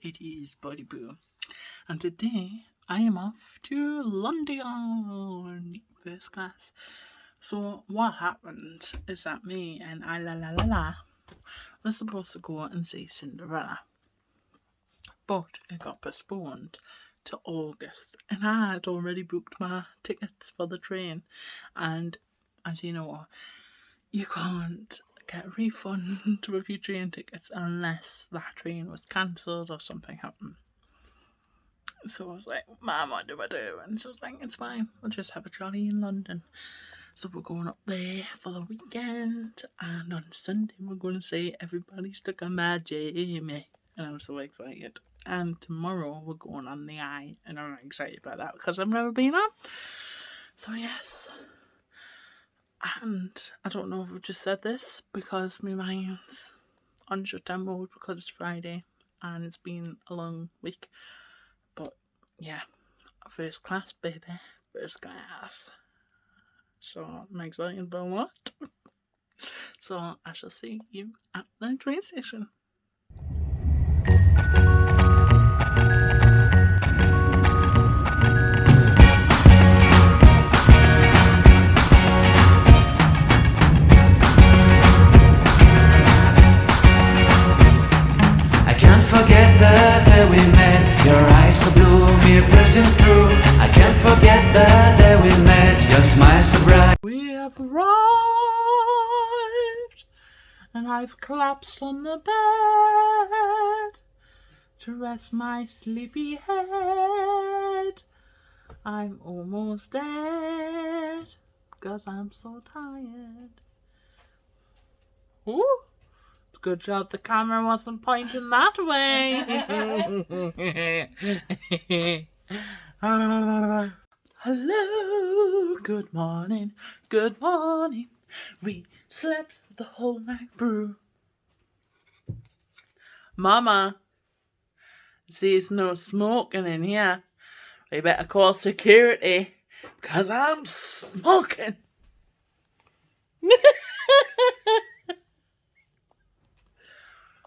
it is Body Boo, and today I am off to London, first class. So what happened is that me and I was supposed to go and see Cinderella, but it got postponed to August, and I had already booked my tickets for the train, and as you know, you can't get a refund with your train tickets unless that train was cancelled or something happened. So I was like, Mum, what do I do? And she was like, it's fine, we'll just have a trolley in London. So we're going up there for the weekend, and on Sunday we're going to see Everybody's Stuck on My Jamie, and I'm so excited. And tomorrow we're going on the Eye, and I'm excited about that because I've never been on. So yes. And I don't know if I've just said this because my mind's on shutdown mode because it's Friday and it's been a long week. But yeah, first class, baby, first class. So I'm excited about what? So I shall see you at the train station. Forget the day we met. Your eyes so blue, me piercing through. I can't forget the day we met. Your smile so bright. We have arrived, and I've collapsed on the bed to rest my sleepy head. I'm almost dead because I'm so tired. Ooh. Good job the camera wasn't pointing that way. Hello, good morning, good morning. We slept the whole night through. Mama, there's no smoking in here. We better call security because I'm smoking.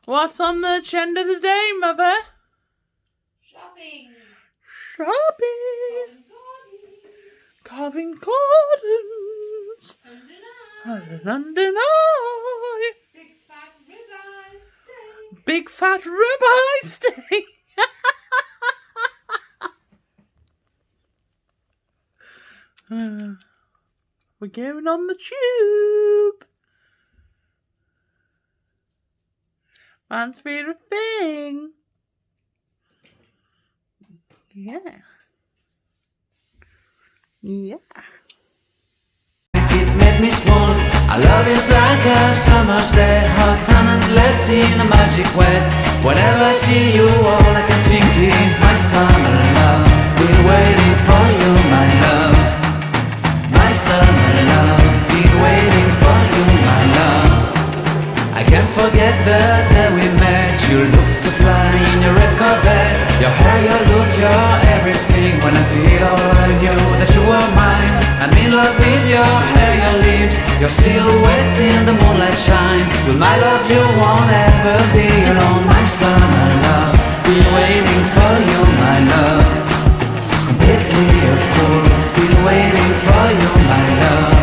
What's on the agenda today, Mother? Shopping. Carving gardens. London Eye. Big fat ribeye steak. We're going on the tube. Man's favorite thing. Yeah. It made me swoon. Our love is like a summer's day, hot and endless in a magic way. Whenever I see you, all I can think is my summer love. Been waiting for you, my love. My summer love. Been waiting for you, my love. I can't forget the day we met. You looked so fly in your red Corvette. Your hair, your look, your everything. When I see it all, I knew that you were mine. I'm in love with your hair, your lips, your silhouette in the moonlight shine. With my love you won't ever be alone. My summer love, been waiting for you, my love. Completely a fool, been waiting for you, my love.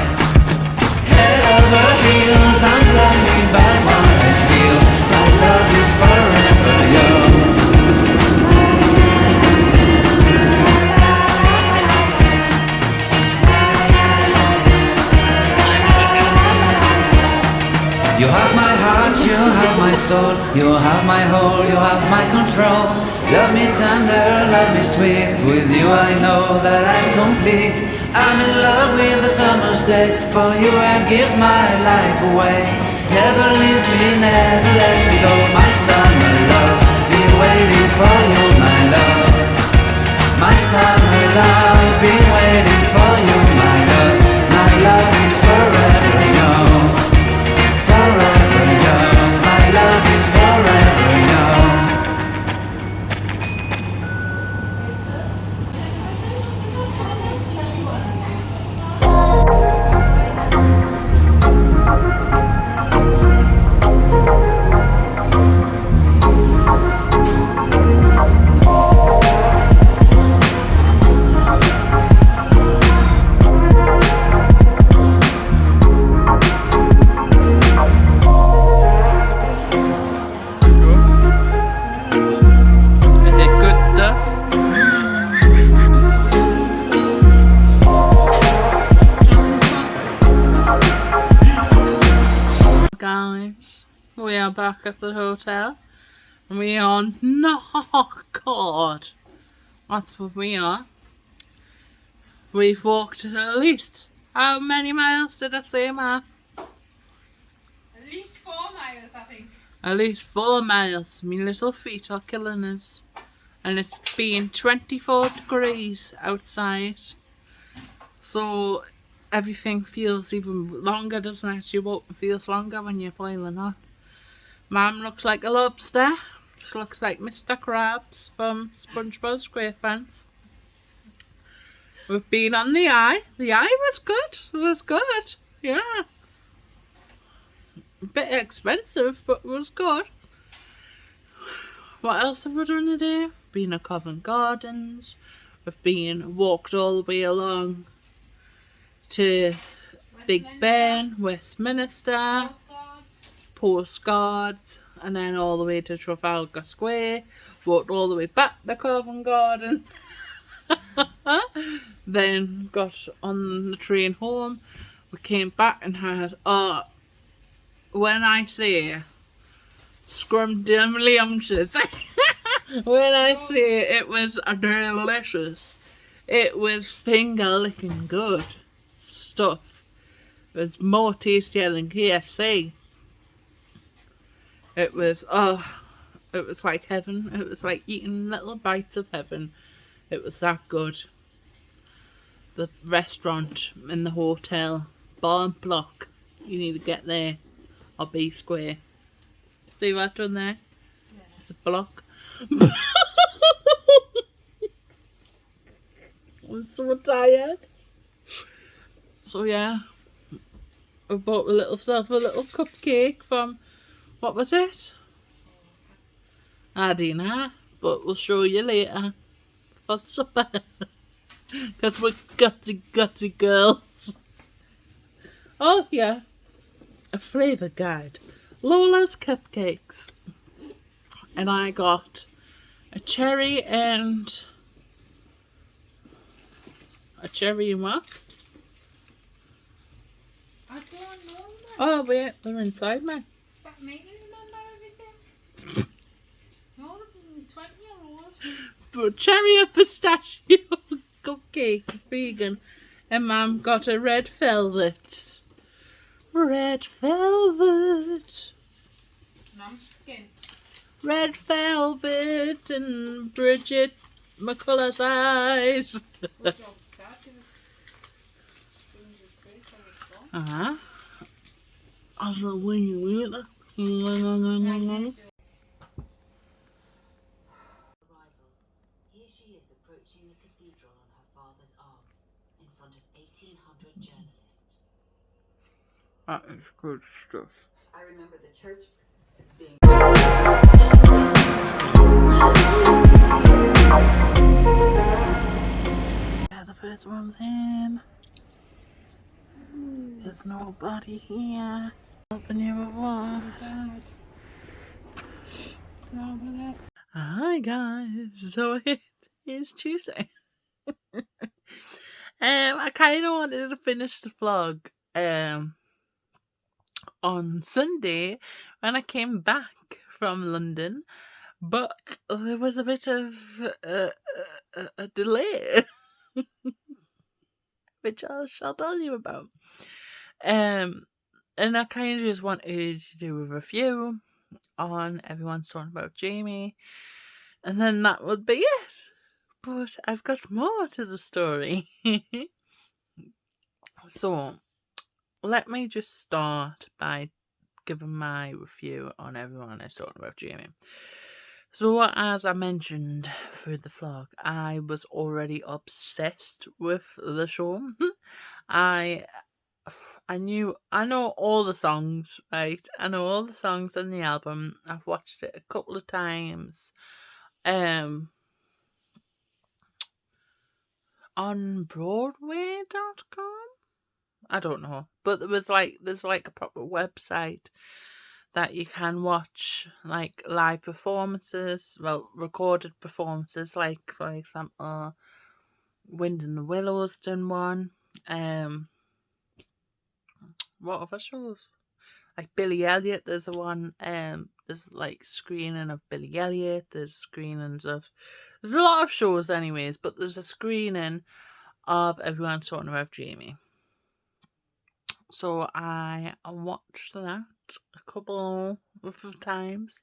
Head over heels, I'm blinded by what I feel. My love is forever yours. You have my heart, you have my soul, you have my whole, you have my control. Love me tender, love me sweet. With you I know that I'm complete. I'm in love with the summer's day. For you I'd give my life away. Never leave me, never let me go. My summer love, been waiting for you, my love. My summer love, been waiting for you, my love. My love is forever yours. Forever yours, my love is forever yours. back at the hotel. And we are not God. That's what we are. We've walked at least, how many miles did I say, Ma? At least 4 miles, I think. At least 4 miles. My little feet are killing us. And it's been 24 degrees outside. So everything feels even longer, doesn't it? Your walk feels longer when you're boiling hot. Mum looks like a lobster. Just looks like Mr. Krabs from SpongeBob SquarePants. We've been on the eye. The eye was good. It was good. Yeah. A bit expensive, but it was good. What else have we done today? Been at Covent Gardens. We've walked all the way along to Big Ben, Westminster, postcards, and then all the way to Trafalgar Square. Walked all the way back to Covent Garden. Then got on the train home. We came back and had, when I say scrumdiddlyumptious, when I say it was delicious, it was finger licking good stuff. It was more tastier than KFC. It was like heaven. It was like eating little bites of heaven. It was that good. The restaurant in the hotel, Bar and Block. You need to get there, or B Square. See what I've done there? Yeah. The block. I'm so tired. So yeah, I bought myself a little cupcake from, what was it? I don't know, but we'll show you later for supper. Because we're gutty girls. Oh yeah, a flavour guide. Lola's Cupcakes. And I got a cherry and what? I don't know. Oh wait, they're inside me. Stop making me remember everything. No, 20-year-old. But cherry and pistachio cupcake, vegan. And Mum got a red velvet. Red velvet. And I'm skint. Red velvet and Bridget McCullough's eyes. Good job, Dad. Give us great for your phone. I don't know when you eat it. Here she is approaching the cathedral on her father's arm, in front of 1,800 journalists. That is good stuff. I remember the church being... Yeah, the first one's in. There's nobody here. Open your one. Hi guys, so it is Tuesday. I kind of wanted to finish the vlog on Sunday when I came back from London, but there was a bit of a delay, which I shall tell you about. And I kind of just wanted to do a review on Everyone's Talking About Jamie, and then that would be it. But I've got more to the story. So, let me just start by giving my review on Everyone is Talking About Jamie. So, as I mentioned through the vlog, I was already obsessed with the show. I know all the songs, right? I know all the songs in the album. I've watched it a couple of times. On Broadway.com? I don't know. But there's like a proper website that you can watch like live performances, well, recorded performances, like for example Wind in the Willows done one. What other shows? Like Billy Elliot, there's the one There's like screening of Billy Elliot. There's screenings of. There's a lot of shows, anyways, but there's a screening of Everyone's Talking About Jamie. So I watched that a couple of times.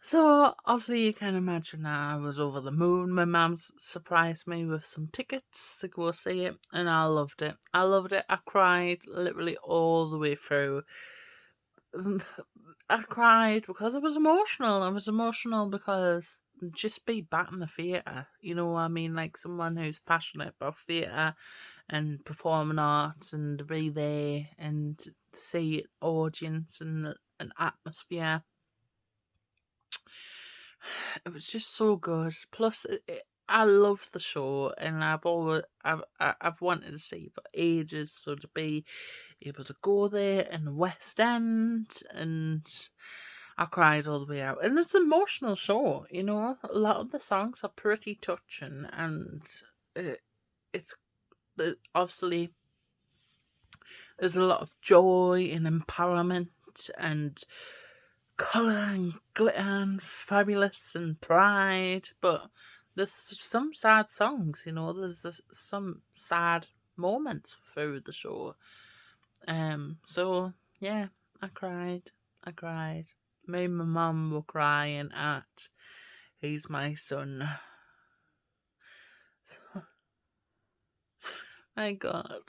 So obviously you can imagine that I was over the moon. My mum surprised me with some tickets to go see it, and I loved it. I loved it. I cried literally all the way through. I cried because I was emotional. I was emotional because just be back in the theatre, you know what I mean? Like someone who's passionate about theatre and performing arts, and to be there and see audience and an atmosphere. It was just so good. Plus, I love the show, and I've wanted to see it for ages. So to be able to go there in the West End, and I cried all the way out. And it's an emotional show, you know. A lot of the songs are pretty touching, and it's obviously there's a lot of joy and empowerment and colour and glitter and fabulous and pride, but there's some sad songs, you know. There's some sad moments through the show. So yeah, I cried. Me and my mum were crying at He's My Son. My God.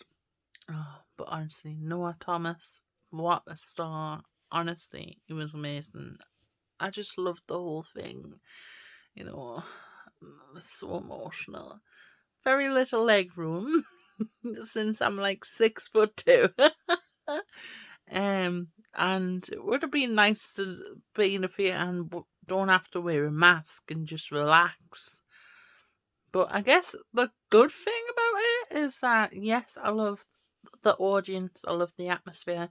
Oh, but honestly, Noah Thomas, what a star. Honestly, he was amazing. I just loved the whole thing. You know, it was so emotional. Very little leg room since I'm like 6'2". And it would have been nice to be in a theatre and don't have to wear a mask and just relax. But I guess the good thing about it is that, yes, I love the audience, I love the atmosphere,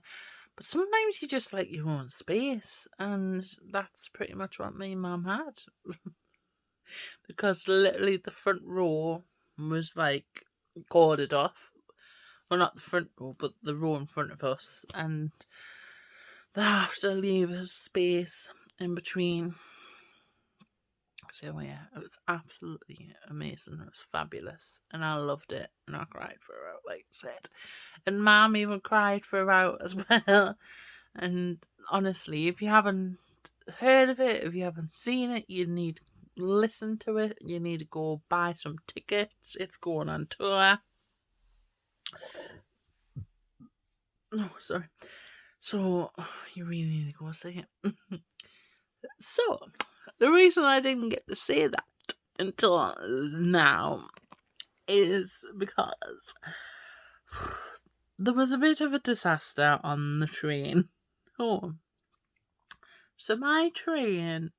but sometimes you just like your own space, and that's pretty much what me and Mum had. Because literally the front row was like corded off. Well, not the front row, but the row in front of us, and they have to leave a space in between. So yeah, it was absolutely amazing. It was fabulous, and I loved it, and I cried throughout, like I said. And Mum even cried throughout as well. And honestly, if you haven't heard of it, if you haven't seen it, you need to listen to it. You need to go buy some tickets. It's going on tour. No, sorry. So you really need to go see it. So the reason I didn't get to say that until now is because there was a bit of a disaster on the train home. So my train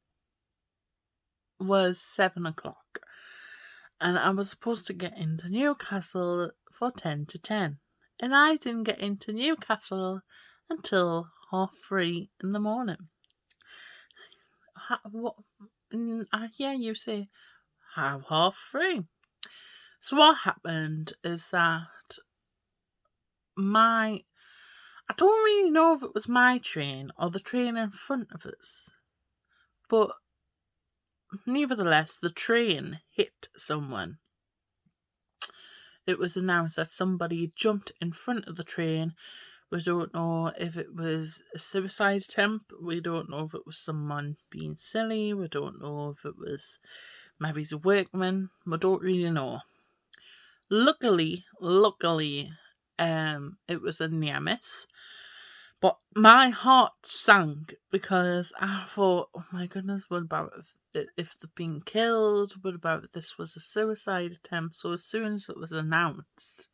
was 7 o'clock, and I was supposed to get into Newcastle for 10 to 10, and I didn't get into Newcastle until 3:30 in the morning. What? I hear you say, how 3:30? So what happened is that I don't really know if it was my train or the train in front of us, but nevertheless, the train hit someone. It was announced that somebody jumped in front of the train. We don't know if it was a suicide attempt. We don't know if it was someone being silly. We don't know if it was maybe he's a workman. We don't really know. Luckily, it was a near miss. But my heart sank because I thought, oh my goodness, what about if they've been killed? What about if this was a suicide attempt? So as soon as it was announced,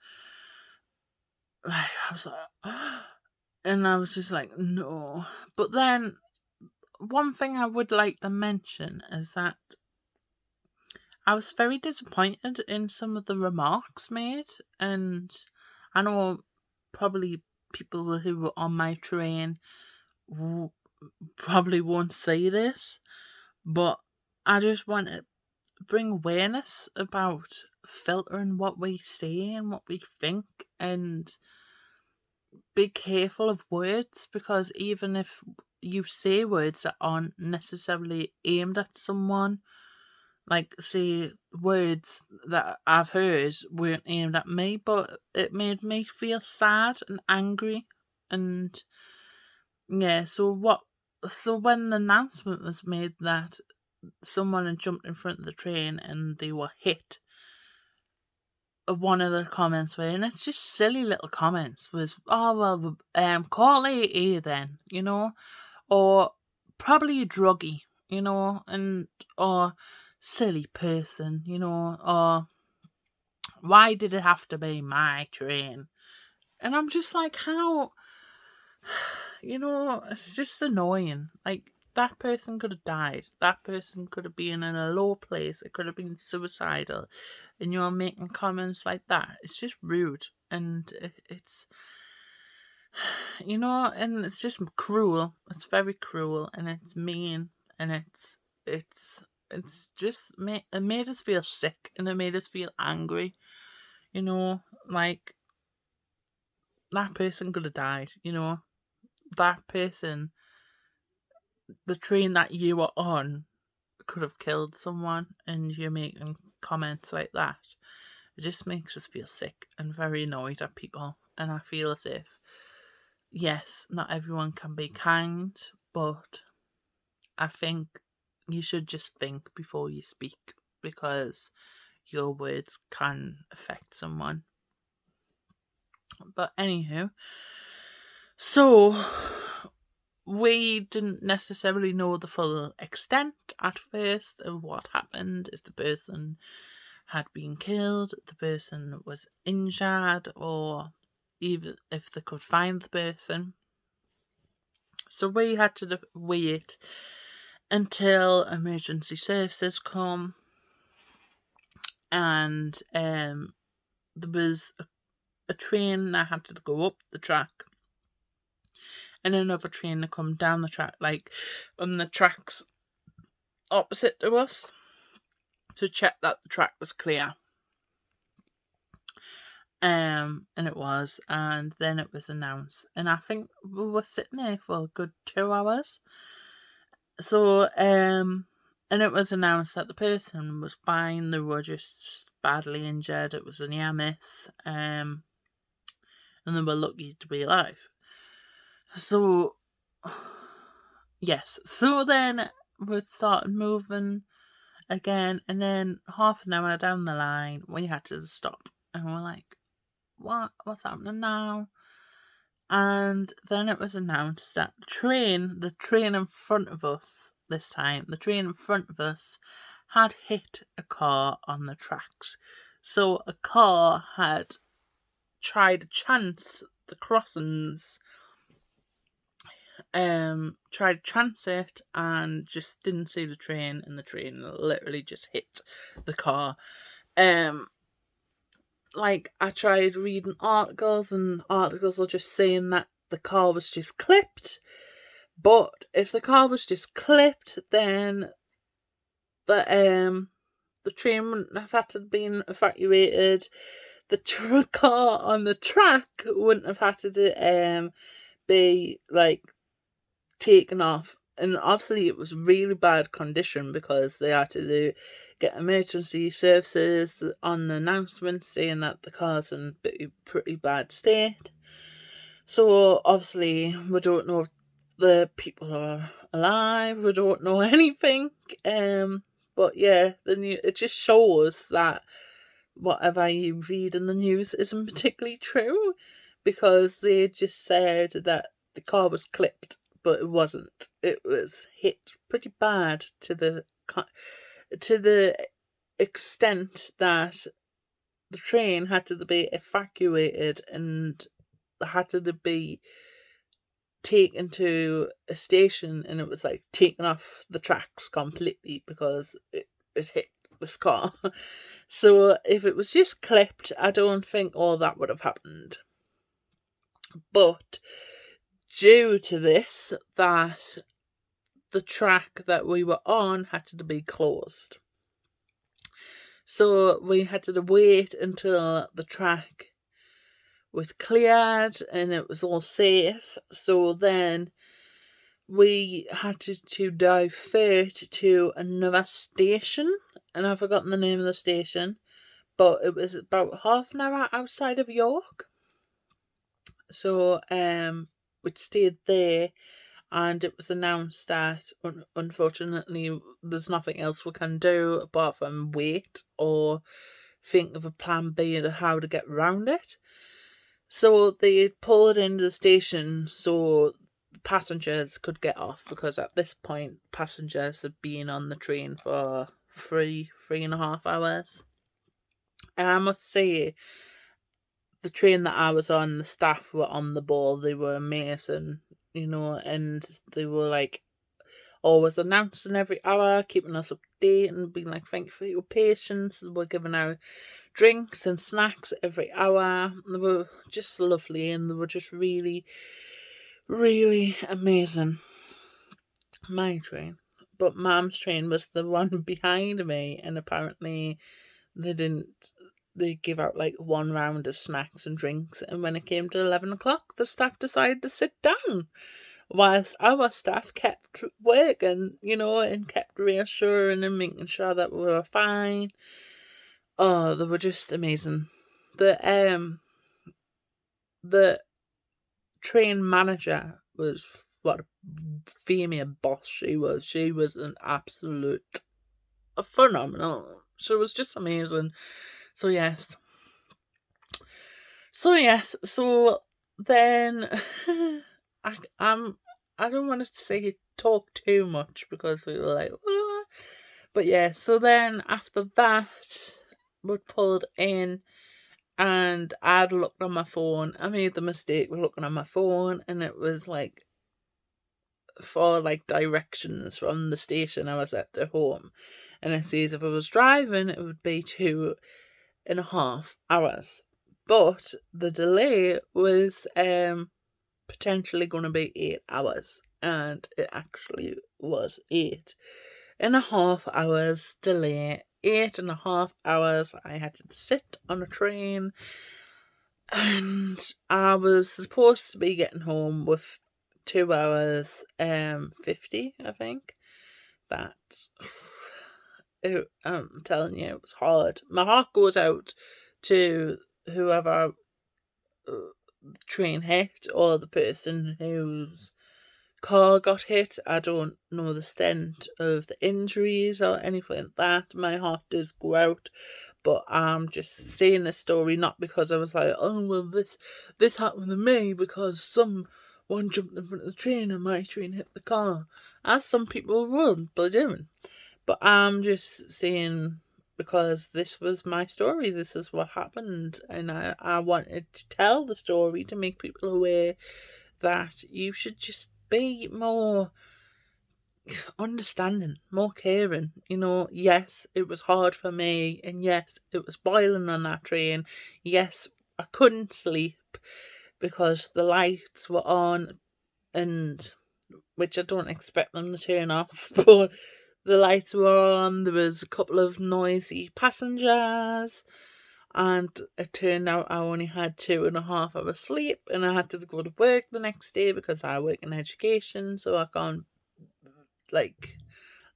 like, I was like, and I was just like, no. But then, one thing I would like to mention is that I was very disappointed in some of the remarks made, and I know probably people who were on my train probably won't say this, but I just want to bring awareness about filtering what we say and what we think, and be careful of words, because even if you say words that aren't necessarily aimed at someone. Like, say, words that I've heard weren't aimed at me, but it made me feel sad and angry. And yeah, so when the announcement was made that someone had jumped in front of the train and they were hit, one of the comments were, and it's just silly little comments, was, oh, well, call AA then, or probably a druggie, and, or silly person, or why did it have to be my train? And I'm just like, how, it's just annoying. Like, that person could have died. That person could have been in a low place. It could have been suicidal. And you're making comments like that. It's just rude. And it's, and it's just cruel. It's very cruel. And it's mean. And it's just, it made us feel sick. And it made us feel angry. Like, that person could have died, that person, the train that you were on could have killed someone, and you're making comments like that. It just makes us feel sick and very annoyed at people. And I feel as if, yes, not everyone can be kind, but I think you should just think before you speak, because your words can affect someone. But anywho, so we didn't necessarily know the full extent at first of what happened, if the person had been killed, the person was injured, or even if they could find the person. So we had to wait until emergency services come, and there was a train that had to go up the track and another train to come down the track, like on the tracks opposite to us, to check that the track was clear. And it was, and then it was announced, and I think we were sitting there for a good 2 hours. So, and it was announced that the person was fine, they were just badly injured, it was a near miss, and they were lucky to be alive. So, yes, so then we started moving again, and then half an hour down the line, we had to stop, and we're like, what's happening now? And then it was announced that the train in front of us this time, the train in front of us had hit a car on the tracks. So a car had tried to chance the crossings, tried to chance it, and just didn't see the train, and the train literally just hit the car. Like, I tried reading articles, and articles are just saying that the car was just clipped. But if the car was just clipped, then the train wouldn't have had to been evacuated. The car on the track wouldn't have had to be like taken off. And obviously it was really bad condition, because they had to get emergency services on the announcement saying that the car's in pretty bad state. So obviously we don't know if the people are alive, we don't know anything. But yeah, it just shows that whatever you read in the news isn't particularly true, because they just said that the car was clipped, but it wasn't. It was hit pretty bad to the extent that the train had to be evacuated and had to be taken to a station, and it was like taken off the tracks completely because it hit this car. So if it was just clipped, I don't think all that would have happened. But due to this, that the track that we were on had to be closed. So we had to wait until the track was cleared and it was all safe. So then we had to divert to another station, and I've forgotten the name of the station, but it was about half an hour outside of York. So we stayed there, and it was announced that unfortunately there's nothing else we can do apart from wait or think of a plan B to how to get around it. So they pulled into the station so passengers could get off, because at this point passengers had been on the train for three and a half hours. And I must say, the train that I was on, the staff were on the ball. They were amazing, and they were like always announcing every hour, keeping us updated and being like, thank you for your patience. They were giving out drinks and snacks every hour. They were just lovely, and they were just really, really amazing. My train. But Mum's train was the one behind me, and apparently they give out like one round of snacks and drinks, and when it came to 11 o'clock, the staff decided to sit down, whilst our staff kept working, and kept reassuring and making sure that we were fine. Oh, they were just amazing. The train manager was what a female boss she was. She was an absolute phenomenal. She was just amazing. So yes. So then I don't want to say talk too much because we were like, "Ah." But yeah, so then after that we pulled in, and I'd looked on my phone. I made the mistake of looking on my phone, and it was like for like directions from the station I was at to home. And it says if I was driving it would be 2.5 hours. But the delay was potentially going to be 8 hours, and it actually was 8.5 hours delay. 8.5 hours I had to sit on a train, and I was supposed to be getting home with 2 hours 50, I think. That I'm telling you, it was hard. My heart goes out to whoever the train hit, or the person whose car got hit. I don't know the extent of the injuries or anything like that. My heart does go out, but I'm just saying this story not because I was like, oh well, this happened to me because someone jumped in front of the train and my train hit the car, as some people would by doing. But I'm just saying, because this was my story, this is what happened, and I wanted to tell the story to make people aware that you should just be more understanding, more caring. Yes, it was hard for me, and yes, it was boiling on that train. Yes, I couldn't sleep because the lights were on, and which I don't expect them to turn off, but the lights were on. There was a couple of noisy passengers, and it turned out I only had 2.5 hours sleep, and I had to go to work the next day because I work in education, so I can't like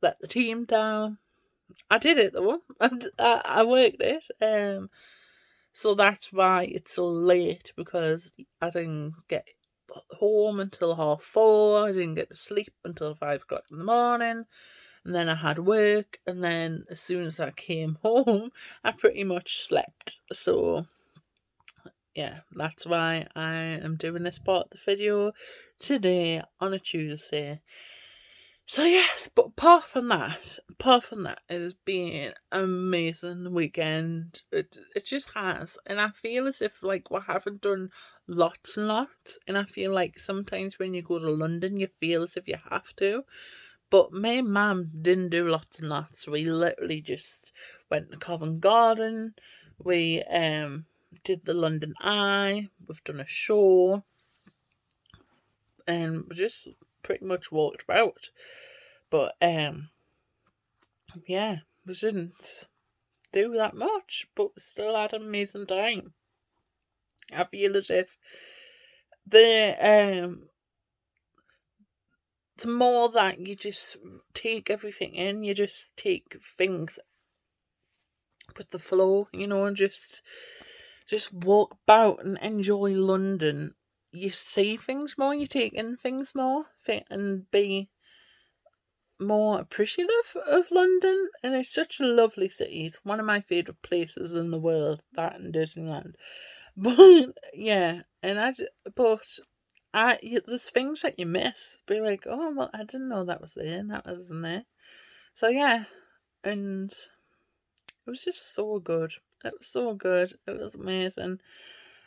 let the team down. I did it though, and I worked it. So that's why it's so late, because I didn't get home until 4:30. I didn't get to sleep until 5 o'clock in the morning. And then I had work, and then as soon as I came home, I pretty much slept. So, yeah, that's why I am doing this part of the video today on a Tuesday. So, yes, but apart from that, it has been an amazing weekend. It just has. And I feel as if, like, we haven't done lots and lots. And I feel like sometimes when you go to London, you feel as if you have to. But me and Mum didn't do lots and lots. We literally just went to Covent Garden. We did the London Eye. We've done a show. And we just pretty much walked about. But yeah, we didn't do that much, but we still had an amazing time. I feel as if the it's more that you just take everything in. You just take things with the flow, you know, and just walk about and enjoy London. You see things more, you take in things more, and be more appreciative of London. And it's such a lovely city. It's one of my favourite places in the world, that and Disneyland. But yeah, there's things that you miss. Be like, oh well, I didn't know that was there, and that wasn't there. So yeah, and it was just so good. It was so good. It was amazing.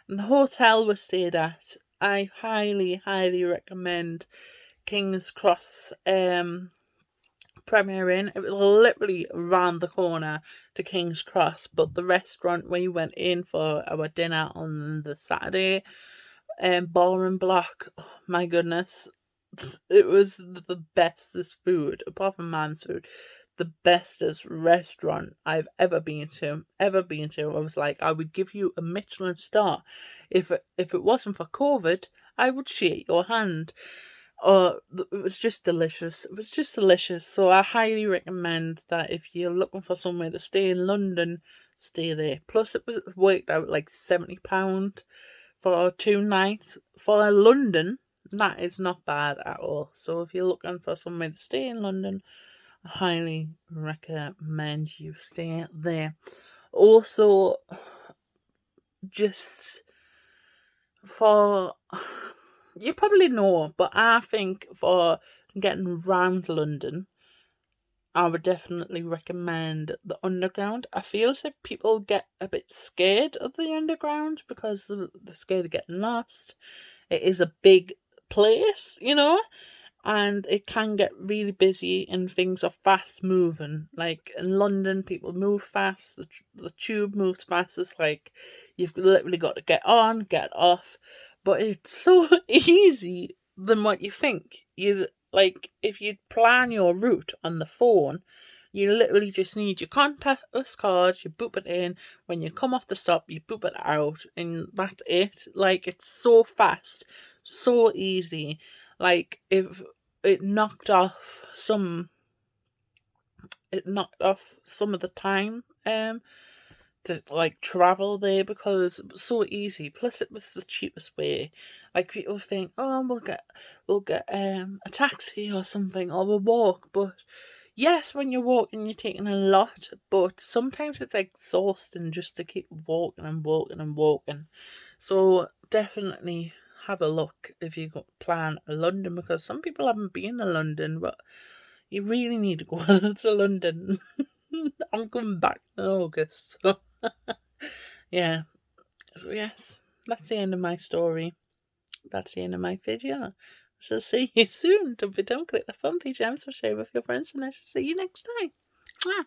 And the hotel we stayed at, I highly, highly recommend King's Cross Premier Inn. It was literally around the corner to King's Cross, but the restaurant we went in for our dinner on the Saturday, Bar and Block, oh my goodness, it was the bestest food, apart from man's food, the bestest restaurant I've ever been to. I was like, I would give you a Michelin star. If it wasn't for COVID, I would shake your hand. It was just delicious. It was just delicious. So I highly recommend that if you're looking for somewhere to stay in London, stay there. Plus, it worked out like £70 for 2 nights for London. That is not bad at all. So if you're looking for somewhere to stay in London, I highly recommend you stay there. Also, just for, you probably know, but I think for getting round London, I would definitely recommend the underground. I feel as if people get a bit scared of the underground because they're scared of getting lost. It is a big place, you know, and it can get really busy and things are fast moving. Like in London, people move fast, the tube moves fast. It's like you've literally got to get on, get off, but it's so easy than what you think. You like, if you plan your route on the phone, you literally just need your contactless card, you boop it in, when you come off the stop, you boop it out, and that's it. Like, it's so fast, so easy. Like, if it knocked off some of the time to like travel there because it was so easy. Plus, it was the cheapest way. Like, people think, oh, we'll get a taxi or something, or we'll walk. But yes, when you're walking, you're taking a lot. But sometimes it's exhausting just to keep walking and walking and walking. So definitely have a look if you plan London, because some people haven't been to London, but you really need to go to London. I'm coming back in August. So yeah. So yes, that's the end of my story. That's the end of my video. I shall see you soon. Don't click the fun page and share with your friends, and I shall see you next time. Mwah.